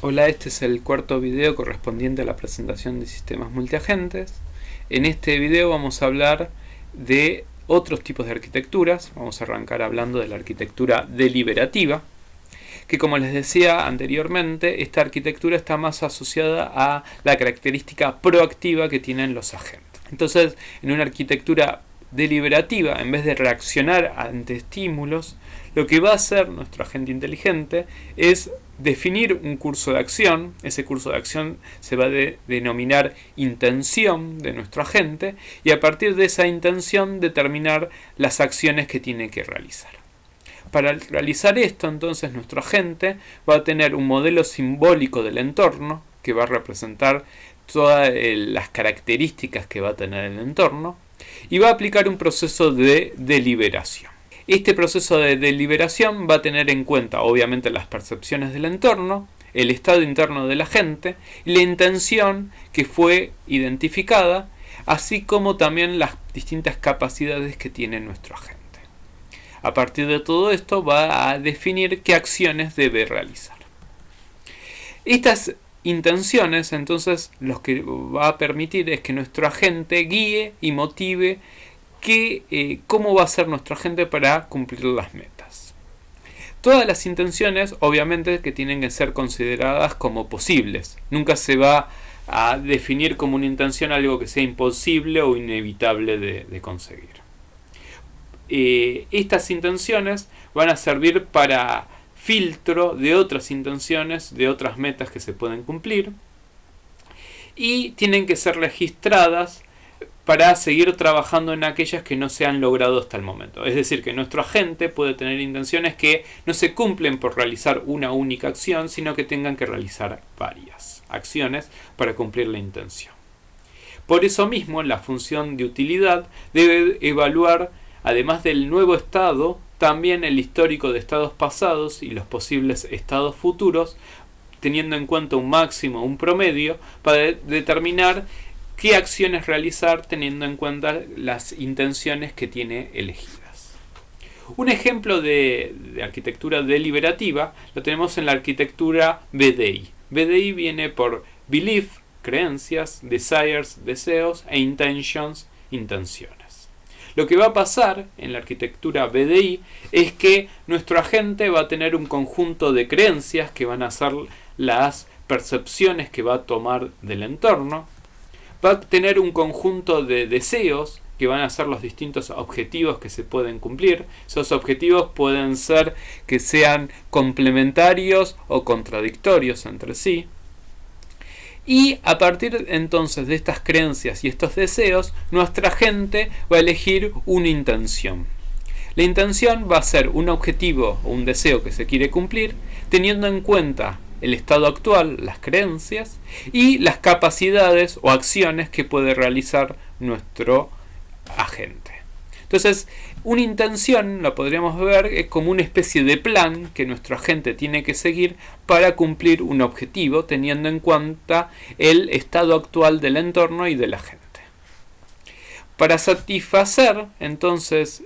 Hola, este es el cuarto video correspondiente a la presentación de sistemas multiagentes. En este video vamos a hablar de otros tipos de arquitecturas. Vamos a arrancar hablando de la arquitectura deliberativa, que como les decía anteriormente, esta arquitectura está más asociada a la característica proactiva que tienen los agentes. Entonces, en una arquitectura deliberativa, en vez de reaccionar ante estímulos, lo que va a hacer nuestro agente inteligente es definir un curso de acción. Ese curso de acción se va a denominar intención de nuestro agente, y a partir de esa intención determinar las acciones que tiene que realizar. Para realizar esto, entonces, nuestro agente va a tener un modelo simbólico del entorno que va a representar todas las características que va a tener el entorno, y va a aplicar un proceso de deliberación. Este proceso de deliberación va a tener en cuenta, obviamente, las percepciones del entorno, el estado interno del agente y la intención que fue identificada, así como también las distintas capacidades que tiene nuestro agente. A partir de todo esto va a definir qué acciones debe realizar. Estas intenciones, entonces, lo que va a permitir es que nuestro agente guíe y motive cómo va a ser nuestro agente para cumplir las metas. Todas las intenciones, obviamente, que tienen que ser consideradas como posibles. Nunca se va a definir como una intención algo que sea imposible o inevitable de conseguir. Estas intenciones van a servir para filtro de otras intenciones, de otras metas que se pueden cumplir, y tienen que ser registradas para seguir trabajando en aquellas que no se han logrado hasta el momento. Es decir, que nuestro agente puede tener intenciones que no se cumplen por realizar una única acción, sino que tengan que realizar varias acciones para cumplir la intención. Por eso mismo, la función de utilidad debe evaluar, además del nuevo estado, también el histórico de estados pasados y los posibles estados futuros, teniendo en cuenta un máximo o un promedio, para determinar qué acciones realizar teniendo en cuenta las intenciones que tiene elegidas. Un ejemplo de arquitectura deliberativa lo tenemos en la arquitectura BDI. BDI viene por Belief, creencias, Desires, deseos, e Intentions, intenciones. Lo que va a pasar en la arquitectura BDI es que nuestro agente va a tener un conjunto de creencias que van a ser las percepciones que va a tomar del entorno. Va a tener un conjunto de deseos que van a ser los distintos objetivos que se pueden cumplir. Esos objetivos pueden ser que sean complementarios o contradictorios entre sí. Y a partir entonces de estas creencias y estos deseos, nuestra agente va a elegir una intención. La intención va a ser un objetivo o un deseo que se quiere cumplir, teniendo en cuenta el estado actual, las creencias y las capacidades o acciones que puede realizar nuestro agente. Entonces, una intención la podríamos ver como una especie de plan que nuestro agente tiene que seguir para cumplir un objetivo, teniendo en cuenta el estado actual del entorno y del agente. Para satisfacer, entonces,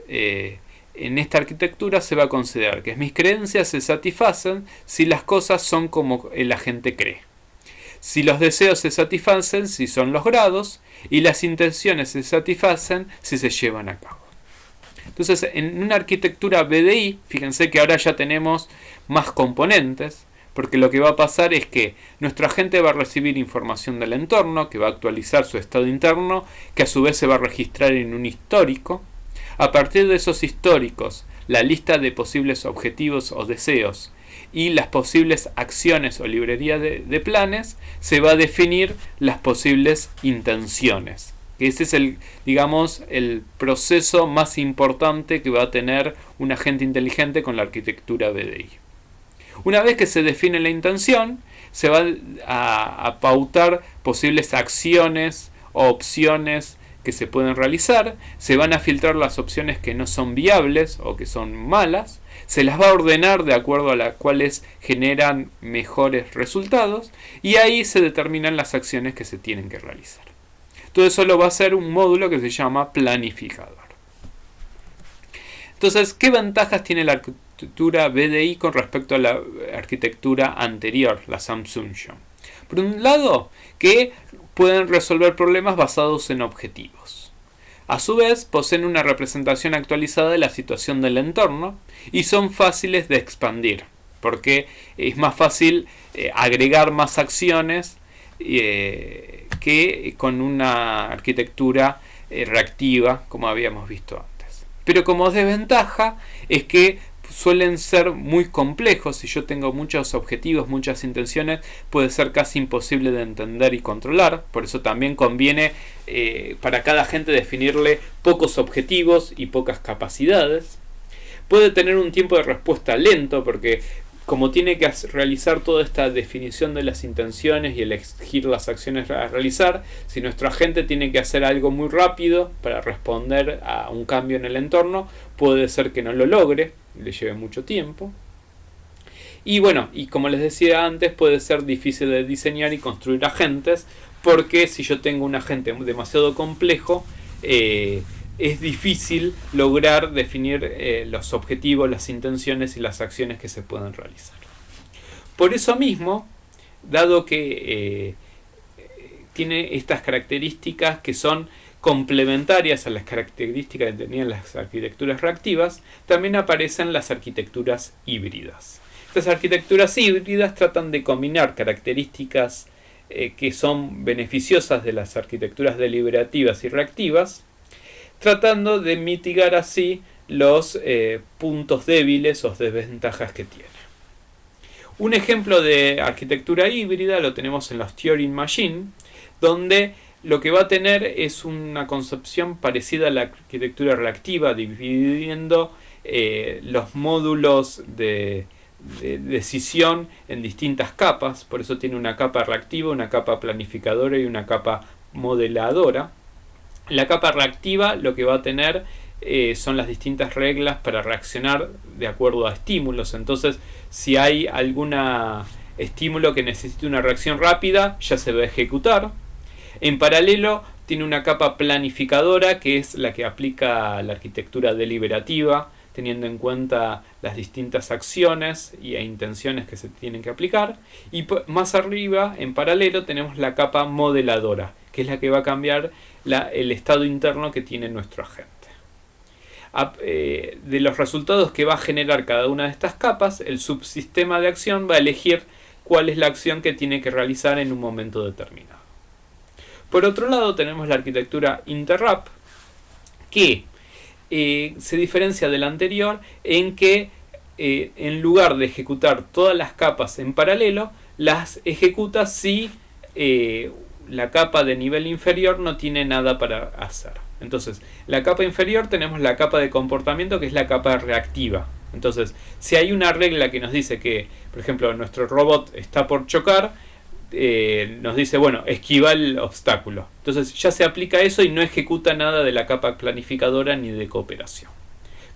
en esta arquitectura se va a considerar que mis creencias se satisfacen si las cosas son como el agente cree. Si los deseos se satisfacen si son logrados, y las intenciones se satisfacen si se llevan a cabo. Entonces, en una arquitectura BDI, fíjense que ahora ya tenemos más componentes, porque lo que va a pasar es que nuestro agente va a recibir información del entorno, que va a actualizar su estado interno, que a su vez se va a registrar en un histórico. A partir de esos históricos, la lista de posibles objetivos o deseos y las posibles acciones o librería de planes, se va a definir las posibles intenciones. Ese es el proceso más importante que va a tener un agente inteligente con la arquitectura BDI. Una vez que se define la intención, se va a pautar posibles acciones o opciones que se pueden realizar, se van a filtrar las opciones que no son viables o que son malas, se las va a ordenar de acuerdo a las cuales generan mejores resultados, y ahí se determinan las acciones que se tienen que realizar. Todo eso lo va a hacer un módulo que se llama planificador. Entonces, ¿qué ventajas tiene la arquitectura BDI con respecto a la arquitectura anterior, la Samsung? Por un lado, que pueden resolver problemas basados en objetivos. A su vez, poseen una representación actualizada de la situación del entorno y son fáciles de expandir, porque es más fácil agregar más acciones que con una arquitectura reactiva, como habíamos visto antes. Pero como desventaja es que suelen ser muy complejos. Si yo tengo muchos objetivos, muchas intenciones, puede ser casi imposible de entender y controlar. Por eso también conviene para cada agente definirle pocos objetivos y pocas capacidades. Puede tener un tiempo de respuesta lento, porque como tiene que realizar toda esta definición de las intenciones y elegir las acciones a realizar, si nuestro agente tiene que hacer algo muy rápido para responder a un cambio en el entorno, puede ser que no lo logre, le lleve mucho tiempo. Y bueno, y como les decía antes, puede ser difícil de diseñar y construir agentes, porque si yo tengo un agente demasiado complejo, es difícil lograr definir los objetivos, las intenciones y las acciones que se pueden realizar. Por eso mismo, dado que tiene estas características que son complementarias a las características que tenían las arquitecturas reactivas, también aparecen las arquitecturas híbridas. Estas arquitecturas híbridas tratan de combinar características que son beneficiosas de las arquitecturas deliberativas y reactivas, tratando de mitigar así los puntos débiles o desventajas que tiene. Un ejemplo de arquitectura híbrida lo tenemos en los Turing Machine, donde lo que va a tener es una concepción parecida a la arquitectura reactiva, dividiendo los módulos de decisión en distintas capas. Por eso tiene una capa reactiva, una capa planificadora y una capa modeladora. La capa reactiva lo que va a tener son las distintas reglas para reaccionar de acuerdo a estímulos. Entonces, si hay algún estímulo que necesite una reacción rápida, ya se va a ejecutar. En paralelo, tiene una capa planificadora, que es la que aplica la arquitectura deliberativa, teniendo en cuenta las distintas acciones e intenciones que se tienen que aplicar. Y más arriba, en paralelo, tenemos la capa modeladora, que es la que va a cambiar el estado interno que tiene nuestro agente. De los resultados que va a generar cada una de estas capas, el subsistema de acción va a elegir cuál es la acción que tiene que realizar en un momento determinado. Por otro lado, tenemos la arquitectura interrupt, que se diferencia de la anterior en que en lugar de ejecutar todas las capas en paralelo, las ejecuta si la capa de nivel inferior no tiene nada para hacer. Entonces, la capa inferior tenemos la capa de comportamiento, que es la capa reactiva. Entonces, si hay una regla que nos dice que, por ejemplo, nuestro robot está por chocar, nos dice, bueno, esquiva el obstáculo. Entonces ya se aplica eso y no ejecuta nada de la capa planificadora ni de cooperación.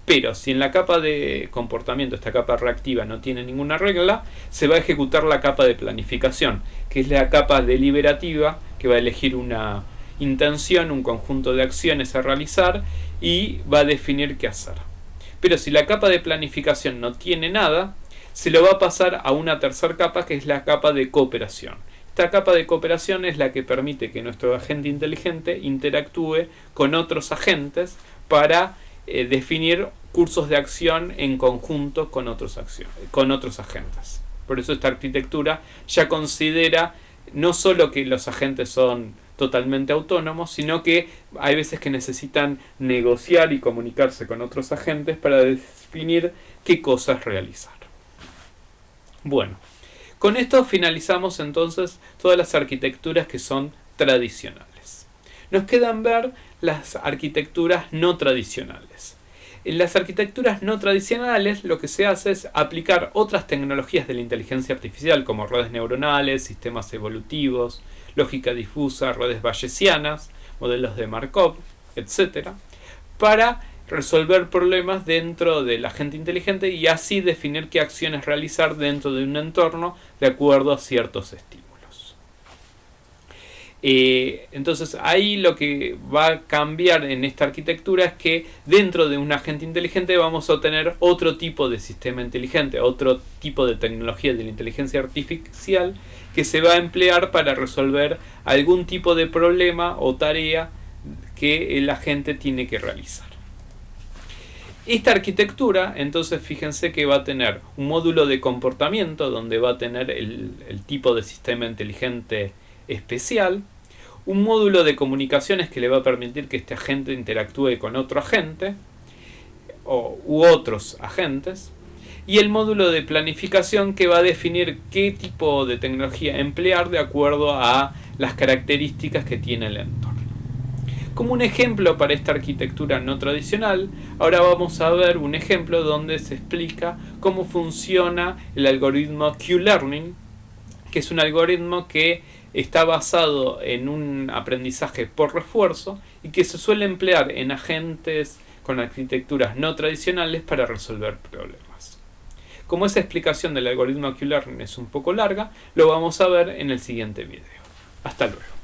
Pero si en la capa de comportamiento, esta capa reactiva, no tiene ninguna regla, se va a ejecutar la capa de planificación, que es la capa deliberativa, que va a elegir una intención, un conjunto de acciones a realizar y va a definir qué hacer. Pero si la capa de planificación no tiene nada, se lo va a pasar a una tercera capa, que es la capa de cooperación. Esta capa de cooperación es la que permite que nuestro agente inteligente interactúe con otros agentes para definir cursos de acción en conjunto con otros agentes. Por eso esta arquitectura ya considera no solo que los agentes son totalmente autónomos, sino que hay veces que necesitan negociar y comunicarse con otros agentes para definir qué cosas realizar. Bueno, con esto finalizamos entonces todas las arquitecturas que son tradicionales. Nos quedan ver las arquitecturas no tradicionales. En las arquitecturas no tradicionales lo que se hace es aplicar otras tecnologías de la inteligencia artificial, como redes neuronales, sistemas evolutivos, lógica difusa, redes bayesianas, modelos de Markov, etc., para resolver problemas dentro del agente inteligente y así definir qué acciones realizar dentro de un entorno de acuerdo a ciertos estímulos. Entonces ahí lo que va a cambiar en esta arquitectura es que dentro de un agente inteligente vamos a tener otro tipo de sistema inteligente, otro tipo de tecnología de la inteligencia artificial que se va a emplear para resolver algún tipo de problema o tarea que el agente tiene que realizar. Esta arquitectura, entonces fíjense que va a tener un módulo de comportamiento donde va a tener el tipo de sistema inteligente especial, un módulo de comunicaciones que le va a permitir que este agente interactúe con otro agente u otros agentes, y el módulo de planificación que va a definir qué tipo de tecnología emplear de acuerdo a las características que tiene el entorno. Como un ejemplo para esta arquitectura no tradicional, ahora vamos a ver un ejemplo donde se explica cómo funciona el algoritmo Q-Learning, que es un algoritmo que está basado en un aprendizaje por refuerzo y que se suele emplear en agentes con arquitecturas no tradicionales para resolver problemas. Como esa explicación del algoritmo Q-Learning es un poco larga, lo vamos a ver en el siguiente video. Hasta luego.